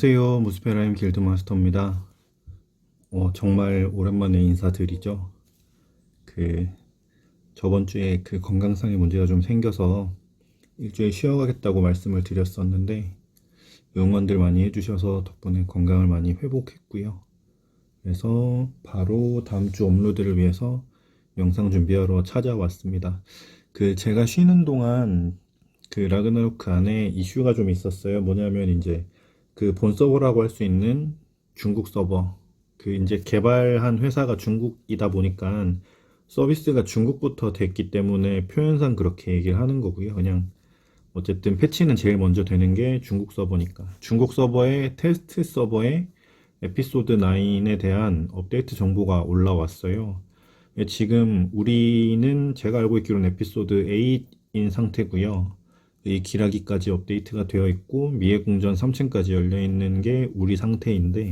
안녕하세요. 무스페라임 길드마스터입니다. 정말 오랜만에 인사드리죠. 그 저번 주에 그 건강상의 문제가 좀 생겨서 일주일 쉬어가겠다고 말씀을 드렸었는데 응원들 많이 해주셔서 덕분에 건강을 많이 회복했고요. 그래서 바로 다음 주 업로드를 위해서 영상 준비하러 찾아왔습니다. 제가 쉬는 동안 라그나로크 안에 이슈가 좀 있었어요. 뭐냐면 이제 본 서버라고 할 수 있는 중국 서버, 이제 개발한 회사가 중국이다 보니까 서비스가 중국부터 됐기 때문에 표현상 그렇게 얘기를 하는 거고요. 그냥 어쨌든 패치는 제일 먼저 되는 게 중국 서버니까. 중국 서버의 테스트 서버에 에피소드 9에 대한 업데이트 정보가 올라왔어요. 지금 우리는 제가 알고 있기로는 에피소드 8인 상태고요. 이 기라기까지 업데이트가 되어 있고 미해궁전 3층까지 열려 있는 게 우리 상태인데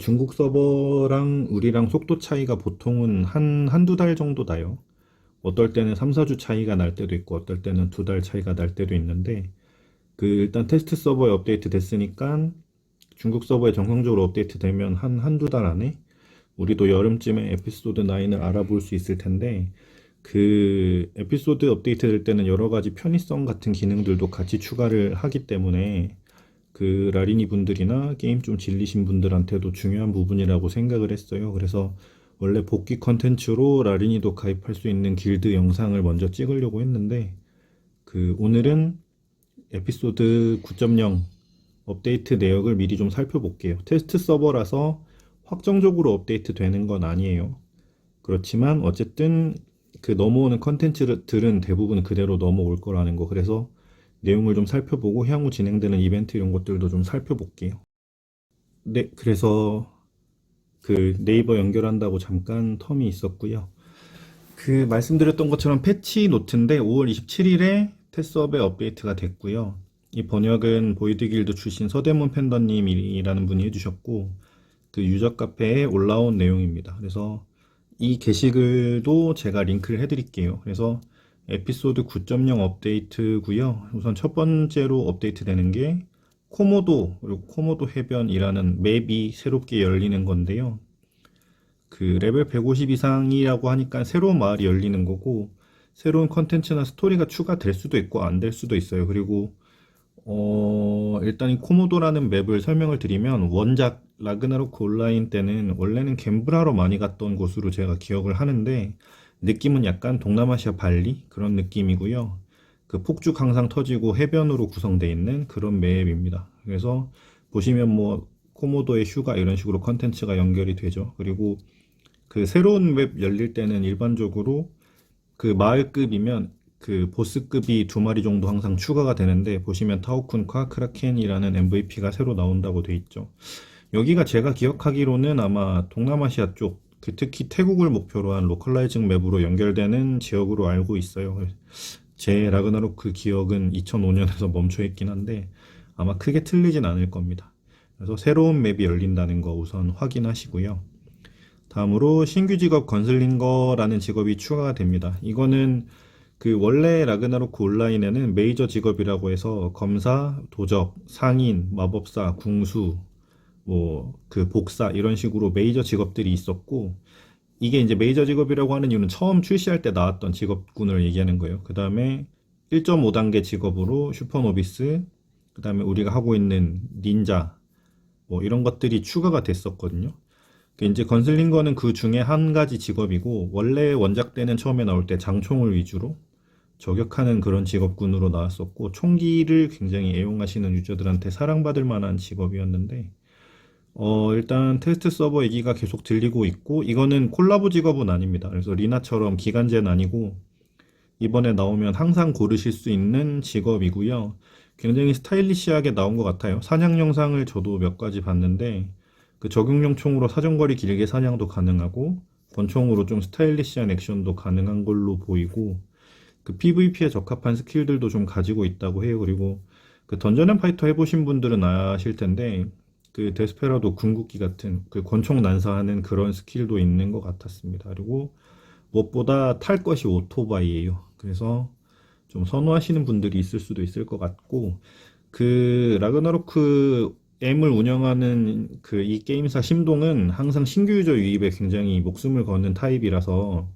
중국 서버랑 우리랑 속도 차이가 보통은 한두 달 정도 나요. 어떨 때는 3, 4주 차이가 날 때도 있고 어떨 때는 2달 차이가 날 때도 있는데 일단 테스트 서버에 업데이트 됐으니까 중국 서버에 정상적으로 업데이트 되면 한두 달 안에 우리도 여름쯤에 에피소드 9을 알아볼 수 있을 텐데 에피소드 업데이트 될 때는 여러 가지 편의성 같은 기능들도 같이 추가를 하기 때문에 라리니 분들이나 게임 좀 질리신 분들한테도 중요한 부분이라고 생각을 했어요. 그래서 원래 복귀 컨텐츠로 라리니도 가입할 수 있는 길드 영상을 먼저 찍으려고 했는데 오늘은 에피소드 9.0 업데이트 내역을 미리 좀 살펴볼게요. 테스트 서버라서 확정적으로 업데이트 되는 건 아니에요. 그렇지만 어쨌든 넘어오는 컨텐츠들은 대부분 그대로 넘어올 거라는 거. 그래서 내용을 좀 살펴보고 향후 진행되는 이벤트 이런 것들도 좀 살펴볼게요. 네, 그래서 네이버 연결한다고 잠깐 텀이 있었고요. 말씀드렸던 것처럼 패치 노트인데 5월 27일에 테스업에 업데이트가 됐고요. 이 번역은 보이드길드 출신 서대문 팬더님이라는 분이 해주셨고 유저 카페에 올라온 내용입니다. 그래서 이 게시글도 제가 링크를 해드릴게요. 그래서 에피소드 9.0 업데이트고요. 우선 첫 번째로 업데이트 되는 게 코모도, 그리고 코모도 해변이라는 맵이 새롭게 열리는 건데요. 레벨 150 이상이라고 하니까 새로운 마을이 열리는 거고 새로운 컨텐츠나 스토리가 추가될 수도 있고 안 될 수도 있어요. 그리고 일단 이 코모도라는 맵을 설명을 드리면 원작 라그나로크 온라인 때는 원래는 갬브라로 많이 갔던 곳으로 제가 기억을 하는데 느낌은 약간 동남아시아 발리 그런 느낌이고요. 폭죽 항상 터지고 해변으로 구성되어 있는 그런 맵입니다. 그래서 보시면 뭐 코모도의 휴가 이런 식으로 컨텐츠가 연결이 되죠. 그리고 새로운 맵 열릴 때는 일반적으로 마을급이면 보스급이 2마리 정도 항상 추가가 되는데 보시면 타오쿤과 크라켄이라는 MVP가 새로 나온다고 돼 있죠. 여기가 제가 기억하기로는 아마 동남아시아 쪽 특히 태국을 목표로 한 로컬라이징 맵으로 연결되는 지역으로 알고 있어요. 제 라그나로크 기억은 2005년에서 멈춰 있긴 한데 아마 크게 틀리진 않을 겁니다. 그래서 새로운 맵이 열린다는 거 우선 확인하시고요. 다음으로 신규 직업 건슬링거라는 직업이 추가가 됩니다. 이거는 원래 라그나로크 온라인에는 메이저 직업이라고 해서 검사, 도적, 상인, 마법사, 궁수, 복사 이런 식으로 메이저 직업들이 있었고 이게 이제 메이저 직업이라고 하는 이유는 처음 출시할 때 나왔던 직업군을 얘기하는 거예요. 그 다음에 1.5단계 직업으로 슈퍼노비스, 그 다음에 우리가 하고 있는 닌자 이런 것들이 추가가 됐었거든요. 이제 건슬링거는 그 중에 한 가지 직업이고 원래 원작 때는 처음에 나올 때 장총을 위주로 저격하는 그런 직업군으로 나왔었고 총기를 굉장히 애용하시는 유저들한테 사랑받을 만한 직업이었는데 일단 테스트 서버 얘기가 계속 들리고 있고 이거는 콜라보 직업은 아닙니다. 그래서 리나처럼 기간제는 아니고 이번에 나오면 항상 고르실 수 있는 직업이고요. 굉장히 스타일리시하게 나온 것 같아요. 사냥 영상을 저도 몇 가지 봤는데 적용용 총으로 사정거리 길게 사냥도 가능하고 권총으로 좀 스타일리시한 액션도 가능한 걸로 보이고 PVP에 적합한 스킬들도 좀 가지고 있다고 해요. 그리고 던전 앤 파이터 해보신 분들은 아실 텐데 데스페라도 궁극기 같은 권총 난사하는 그런 스킬도 있는 것 같았습니다. 그리고 무엇보다 탈 것이 오토바이예요. 그래서 좀 선호하시는 분들이 있을 수도 있을 것 같고 라그나로크 M을 운영하는 그 이 게임사 심동은 항상 신규 유저 유입에 굉장히 목숨을 거는 타입이라서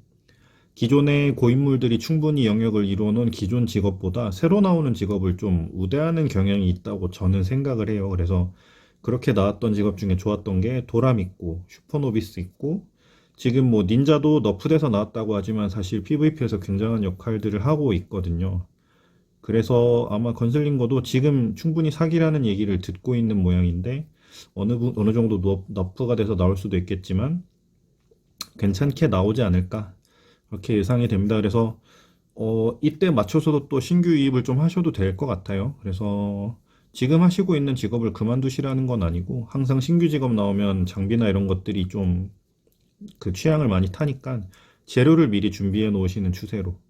기존의 고인물들이 충분히 영역을 이루어놓은 기존 직업보다 새로 나오는 직업을 좀 우대하는 경향이 있다고 저는 생각을 해요. 그래서 그렇게 나왔던 직업 중에 좋았던 게 도람 있고 슈퍼노비스 있고 지금 뭐 닌자도 너프돼서 나왔다고 하지만 사실 PVP에서 굉장한 역할들을 하고 있거든요. 그래서 아마 건슬링거도 지금 충분히 사기라는 얘기를 듣고 있는 모양인데 어느 정도 너프가 돼서 나올 수도 있겠지만 괜찮게 나오지 않을까 그렇게 예상이 됩니다. 그래서 이때 맞춰서도 또 신규 유입을 좀 하셔도 될 것 같아요. 그래서 지금 하시고 있는 직업을 그만두시라는 건 아니고 항상 신규 직업 나오면 장비나 이런 것들이 좀 그 취향을 많이 타니까 재료를 미리 준비해 놓으시는 추세로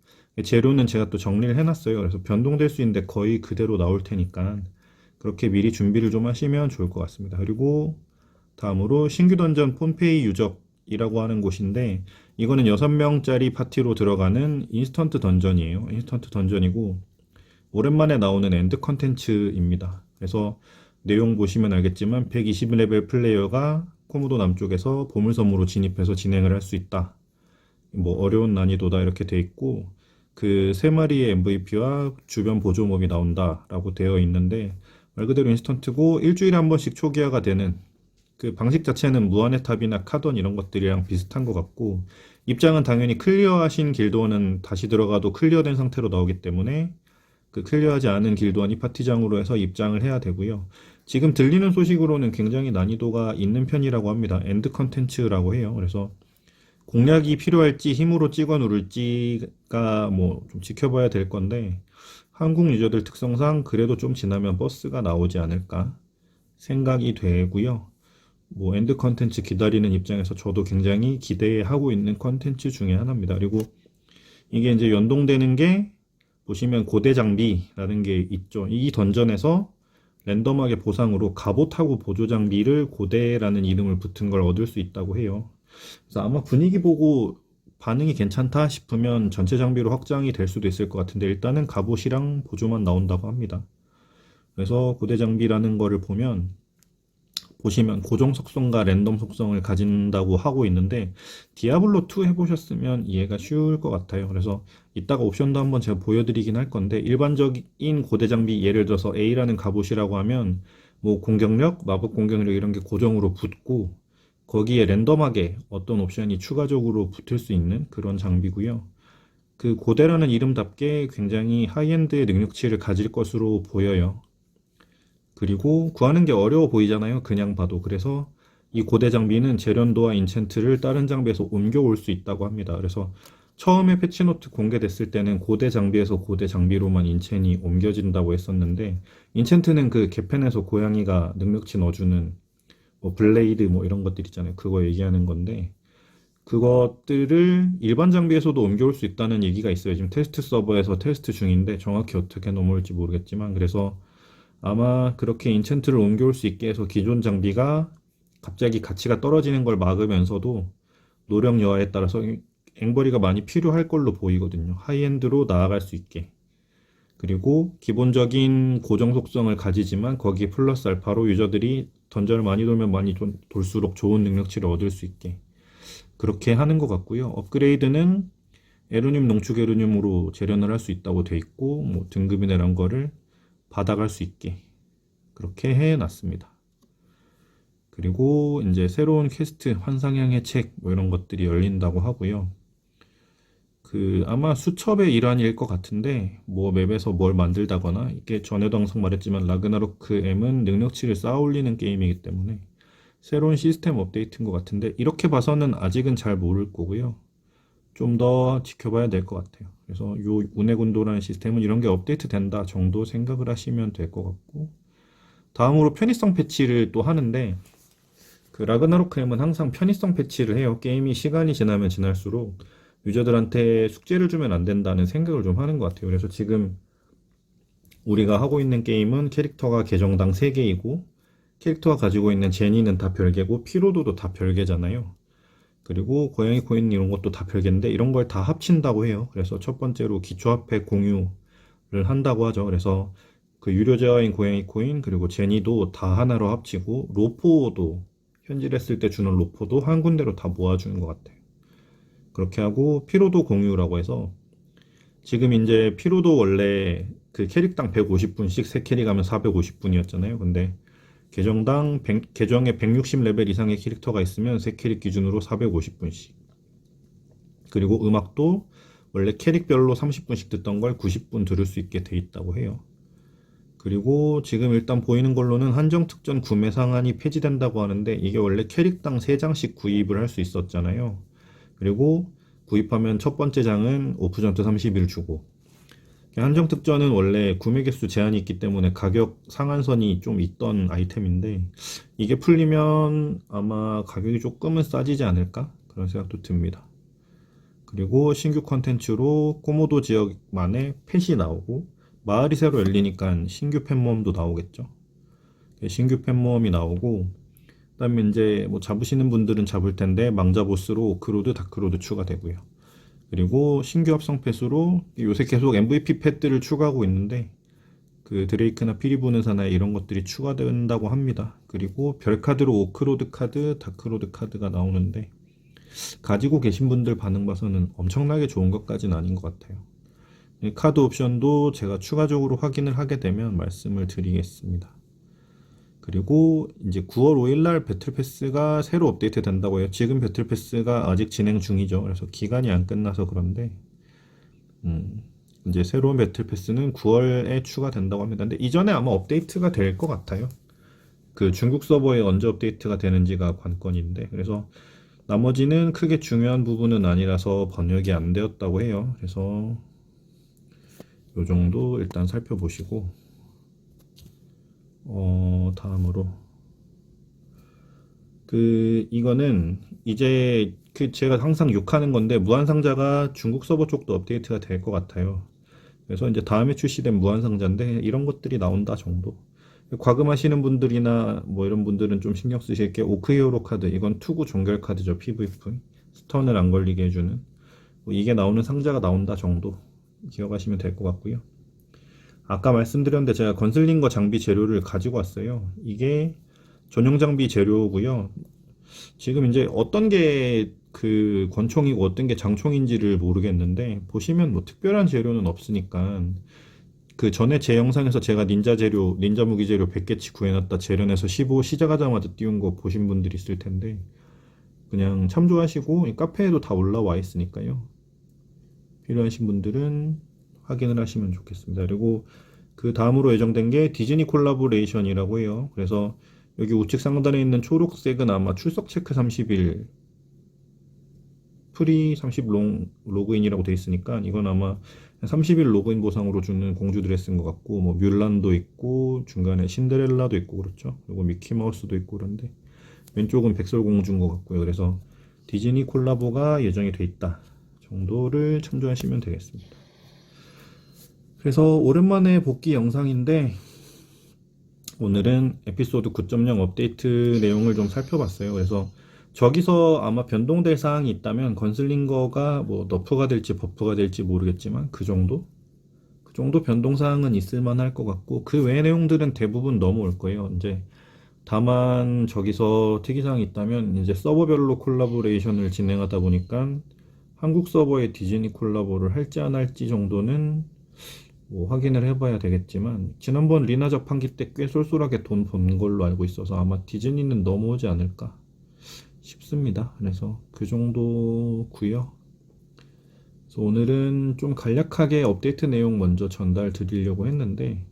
재료는 제가 또 정리를 해놨어요. 그래서 변동될 수 있는데 거의 그대로 나올 테니까 그렇게 미리 준비를 좀 하시면 좋을 것 같습니다. 그리고 다음으로 신규 던전 폰페이 유적이라고 하는 곳인데 이거는 6명짜리 파티로 들어가는 인스턴트 던전이에요. 인스턴트 던전이고 오랜만에 나오는 엔드 컨텐츠입니다. 그래서 내용 보시면 알겠지만 120레벨 플레이어가 코모도 남쪽에서 보물섬으로 진입해서 진행을 할 수 있다. 뭐 어려운 난이도다 이렇게 돼 있고 그 세 마리의 MVP와 주변 보조몹이 나온다라고 되어 있는데 말 그대로 인스턴트고 일주일에 한 번씩 초기화가 되는 그 방식 자체는 무한의 탑이나 카던 이런 것들이랑 비슷한 것 같고 입장은 당연히 클리어하신 길드원은 다시 들어가도 클리어된 상태로 나오기 때문에 그 클리어하지 않은 길드원이 파티장으로 해서 입장을 해야 되고요. 지금 들리는 소식으로는 굉장히 난이도가 있는 편이라고 합니다. 엔드 컨텐츠라고 해요. 그래서 공략이 필요할지 힘으로 찍어 누를지가 뭐 좀 지켜봐야 될 건데 한국 유저들 특성상 그래도 좀 지나면 버스가 나오지 않을까 생각이 되고요. 뭐 엔드 컨텐츠 기다리는 입장에서 저도 굉장히 기대하고 있는 컨텐츠 중에 하나입니다. 그리고 이게 이제 연동되는 게 보시면 고대 장비라는 게 있죠. 이 던전에서 랜덤하게 보상으로 갑옷하고 보조 장비를 고대라는 이름을 붙은 걸 얻을 수 있다고 해요. 그래서 아마 분위기 보고 반응이 괜찮다 싶으면 전체 장비로 확장이 될 수도 있을 것 같은데 일단은 갑옷이랑 보조만 나온다고 합니다. 그래서 고대 장비라는 거를 보시면 고정 속성과 랜덤 속성을 가진다고 하고 있는데 디아블로2 해보셨으면 이해가 쉬울 것 같아요. 그래서 이따가 옵션도 한번 제가 보여드리긴 할 건데 일반적인 고대 장비 예를 들어서 A라는 갑옷이라고 하면 뭐 공격력, 마법 공격력 이런 게 고정으로 붙고 거기에 랜덤하게 어떤 옵션이 추가적으로 붙을 수 있는 그런 장비고요. 그 고대라는 이름답게 굉장히 하이엔드의 능력치를 가질 것으로 보여요. 그리고 구하는 게 어려워 보이잖아요. 그냥 봐도. 그래서 이 고대 장비는 재련도와 인챈트를 다른 장비에서 옮겨올 수 있다고 합니다. 그래서 처음에 패치노트 공개됐을 때는 고대 장비에서 고대 장비로만 인챈이 옮겨진다고 했었는데 인챈트는 그 개펜에서 고양이가 능력치 넣어주는 뭐 블레이드 뭐 이런 것들 있잖아요. 그거 얘기하는 건데 그것들을 일반 장비에서도 옮겨올 수 있다는 얘기가 있어요. 지금 테스트 서버에서 테스트 중인데 정확히 어떻게 넘어올지 모르겠지만 그래서 아마 그렇게 인챈트를 옮겨올 수 있게 해서 기존 장비가 갑자기 가치가 떨어지는 걸 막으면서도 노력 여하에 따라서 앵벌이가 많이 필요할 걸로 보이거든요. 하이엔드로 나아갈 수 있게. 그리고 기본적인 고정 속성을 가지지만 거기에 플러스 알파로 유저들이 던전을 많이 돌면 많이 돌수록 좋은 능력치를 얻을 수 있게 그렇게 하는 것 같고요. 업그레이드는 에루늄 농축 에루늄으로 재련을 할 수 있다고 돼 있고 뭐 등급이나 이런 거를 받아갈 수 있게 그렇게 해놨습니다. 그리고 이제 새로운 퀘스트, 환상향의 책 뭐 이런 것들이 열린다고 하고요. 그 아마 수첩의 일환일 것 같은데 뭐 맵에서 뭘 만들다거나 이게 전에도 항상 말했지만 라그나로크 M은 능력치를 쌓아 올리는 게임이기 때문에 새로운 시스템 업데이트인 것 같은데 이렇게 봐서는 아직은 잘 모를 거고요. 좀 더 지켜봐야 될 것 같아요. 그래서 요 운해군도라는 시스템은 이런 게 업데이트 된다 정도 생각을 하시면 될 것 같고 다음으로 편의성 패치를 또 하는데 그 라그나로크 M은 항상 편의성 패치를 해요. 게임이 시간이 지나면 지날수록 유저들한테 숙제를 주면 안 된다는 생각을 좀 하는 것 같아요. 그래서 지금 우리가 하고 있는 게임은 캐릭터가 계정당 3개이고 캐릭터가 가지고 있는 제니는 다 별개고 피로도도 다 별개잖아요. 그리고 고양이 코인 이런 것도 다 별개인데 이런 걸 다 합친다고 해요. 그래서 첫 번째로 기초화폐 공유를 한다고 하죠. 그래서 그 유료 재화인 고양이 코인 그리고 제니도 다 하나로 합치고 로포도 현질했을 때 주는 로포도 한 군데로 다 모아주는 것 같아요. 그렇게 하고 피로도 공유라고 해서 지금 이제 피로도 원래 그 캐릭당 150분씩 세 캐릭 하면 450분이었잖아요. 근데 계정에 160레벨 이상의 캐릭터가 있으면 세 캐릭 기준으로 450분씩. 그리고 음악도 원래 캐릭별로 30분씩 듣던 걸 90분 들을 수 있게 돼 있다고 해요. 그리고 지금 일단 보이는 걸로는 한정 특전 구매 상한이 폐지된다고 하는데 이게 원래 캐릭당 3장씩 구입을 할 수 있었잖아요. 그리고 구입하면 첫 번째 장은 오프전투 30일 주고 한정 특전은 원래 구매 개수 제한이 있기 때문에 가격 상한선이 좀 있던 아이템인데 이게 풀리면 아마 가격이 조금은 싸지지 않을까? 그런 생각도 듭니다. 그리고 신규 컨텐츠로 코모도 지역만의 펫이 나오고 마을이 새로 열리니까 신규 펫 모험도 나오겠죠. 신규 펫 모험이 나오고 그다음에 이제 뭐 잡으시는 분들은 잡을 텐데 망자 보스로 오크로드, 다크로드 추가되고요. 그리고 신규 합성 펫으로 요새 계속 MVP 펫들을 추가하고 있는데 그 드레이크나 피리 부는 사나이 이런 것들이 추가된다고 합니다. 그리고 별 카드로 오크로드 카드, 다크로드 카드가 나오는데 가지고 계신 분들 반응 봐서는 엄청나게 좋은 것까지는 아닌 것 같아요. 이 카드 옵션도 제가 추가적으로 확인을 하게 되면 말씀을 드리겠습니다. 그리고 이제 9월 5일 날 배틀 패스가 새로 업데이트 된다고 해요. 지금 배틀 패스가 아직 진행 중이죠. 그래서 기간이 안 끝나서 그런데 이제 새로운 배틀 패스는 9월에 추가된다고 합니다. 근데 이전에 아마 업데이트가 될 것 같아요. 그 중국 서버에 언제 업데이트가 되는지가 관건인데 그래서 나머지는 크게 중요한 부분은 아니라서 번역이 안 되었다고 해요. 그래서 요 정도 일단 살펴보시고 다음으로 이거는 이제 제가 항상 욕하는 건데 무한상자가 중국 서버 쪽도 업데이트가 될 것 같아요. 그래서 이제 다음에 출시된 무한상자인데 이런 것들이 나온다 정도. 과금하시는 분들이나 뭐 이런 분들은 좀 신경 쓰실 게 오크히어로 카드, 이건 투구 종결 카드죠. PVP 스턴을 안 걸리게 해주는 뭐 이게 나오는 상자가 나온다 정도 기억하시면 될 것 같고요. 아까 말씀드렸는데 제가 건슬링거 장비 재료를 가지고 왔어요. 이게 전용 장비 재료고요. 지금 이제 어떤 게 그 권총이고 어떤 게 장총인지를 모르겠는데 보시면 뭐 특별한 재료는 없으니까 그 전에 제 영상에서 제가 닌자 무기 재료 100개치 구해놨다 재련해서 15 시작하자마자 띄운 거 보신 분들이 있을 텐데 그냥 참조하시고 이 카페에도 다 올라와 있으니까요. 필요하신 분들은 확인을 하시면 좋겠습니다. 그리고 그 다음으로 예정된 게 디즈니 콜라보레이션이라고 해요. 그래서 여기 우측 상단에 있는 초록색은 아마 출석 체크 30일 프리 30 로그인이라고 돼 있으니까 이건 아마 30일 로그인 보상으로 주는 공주 드레스인 것 같고 뭐 뮬란도 있고 중간에 신데렐라도 있고 그렇죠. 그리고 미키마우스도 있고 그런데 왼쪽은 백설공주인 것 같고요. 그래서 디즈니 콜라보가 예정이 돼 있다 정도를 참조하시면 되겠습니다. 그래서 오랜만에 복귀 영상인데 오늘은 에피소드 9.0 업데이트 내용을 좀 살펴봤어요. 그래서 저기서 아마 변동될 사항이 있다면 건슬링거가 뭐 너프가 될지 버프가 될지 모르겠지만 그 정도 변동 사항은 있을 만할 것 같고 그 외의 내용들은 대부분 넘어올 거예요. 이제 다만 저기서 특이사항이 있다면 이제 서버별로 콜라보레이션을 진행하다 보니까 한국 서버에 디즈니 콜라보를 할지 안 할지 정도는 뭐 확인을 해봐야 되겠지만 지난번 리나 자판기 때 꽤 쏠쏠하게 돈 번 걸로 알고 있어서 아마 디즈니는 넘어오지 않을까 싶습니다. 그래서 그 정도고요. 그래서 오늘은 좀 간략하게 업데이트 내용 먼저 전달 드리려고 했는데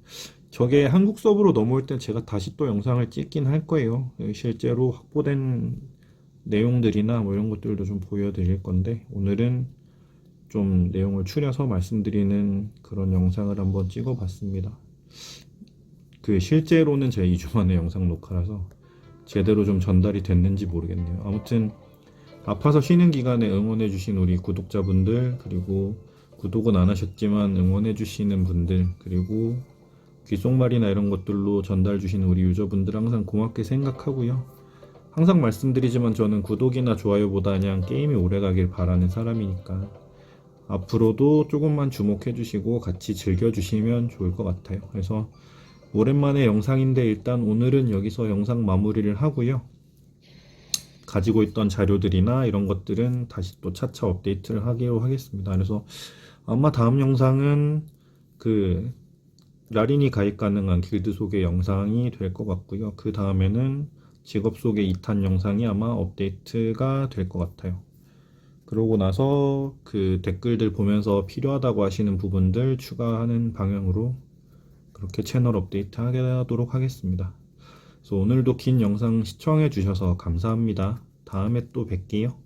저게 한국 서버로 넘어올 땐 제가 다시 또 영상을 찍긴 할 거예요. 실제로 확보된 내용들이나 뭐 이런 것들도 좀 보여드릴 건데 오늘은 좀 내용을 추려서 말씀드리는 그런 영상을 한번 찍어봤습니다. 실제로는 제 2주 만에 영상 녹화라서 제대로 좀 전달이 됐는지 모르겠네요. 아무튼 아파서 쉬는 기간에 응원해주신 우리 구독자분들 그리고 구독은 안 하셨지만 응원해주시는 분들 그리고 귓속말이나 이런 것들로 전달 주시는 우리 유저분들 항상 고맙게 생각하고요. 항상 말씀드리지만 저는 구독이나 좋아요보다 그냥 게임이 오래가길 바라는 사람이니까 앞으로도 조금만 주목해주시고 같이 즐겨주시면 좋을 것 같아요. 그래서 오랜만에 영상인데 일단 오늘은 여기서 영상 마무리를 하고요. 가지고 있던 자료들이나 이런 것들은 다시 또 차차 업데이트를 하기로 하겠습니다. 그래서 아마 다음 영상은 그 라린이 가입 가능한 길드 소개 영상이 될 것 같고요. 그 다음에는 직업 소개 2탄 영상이 아마 업데이트가 될 것 같아요. 그러고 나서 그 댓글들 보면서 필요하다고 하시는 부분들 추가하는 방향으로 그렇게 채널 업데이트 하도록 하겠습니다. 그래서 오늘도 긴 영상 시청해 주셔서 감사합니다. 다음에 또 뵐게요.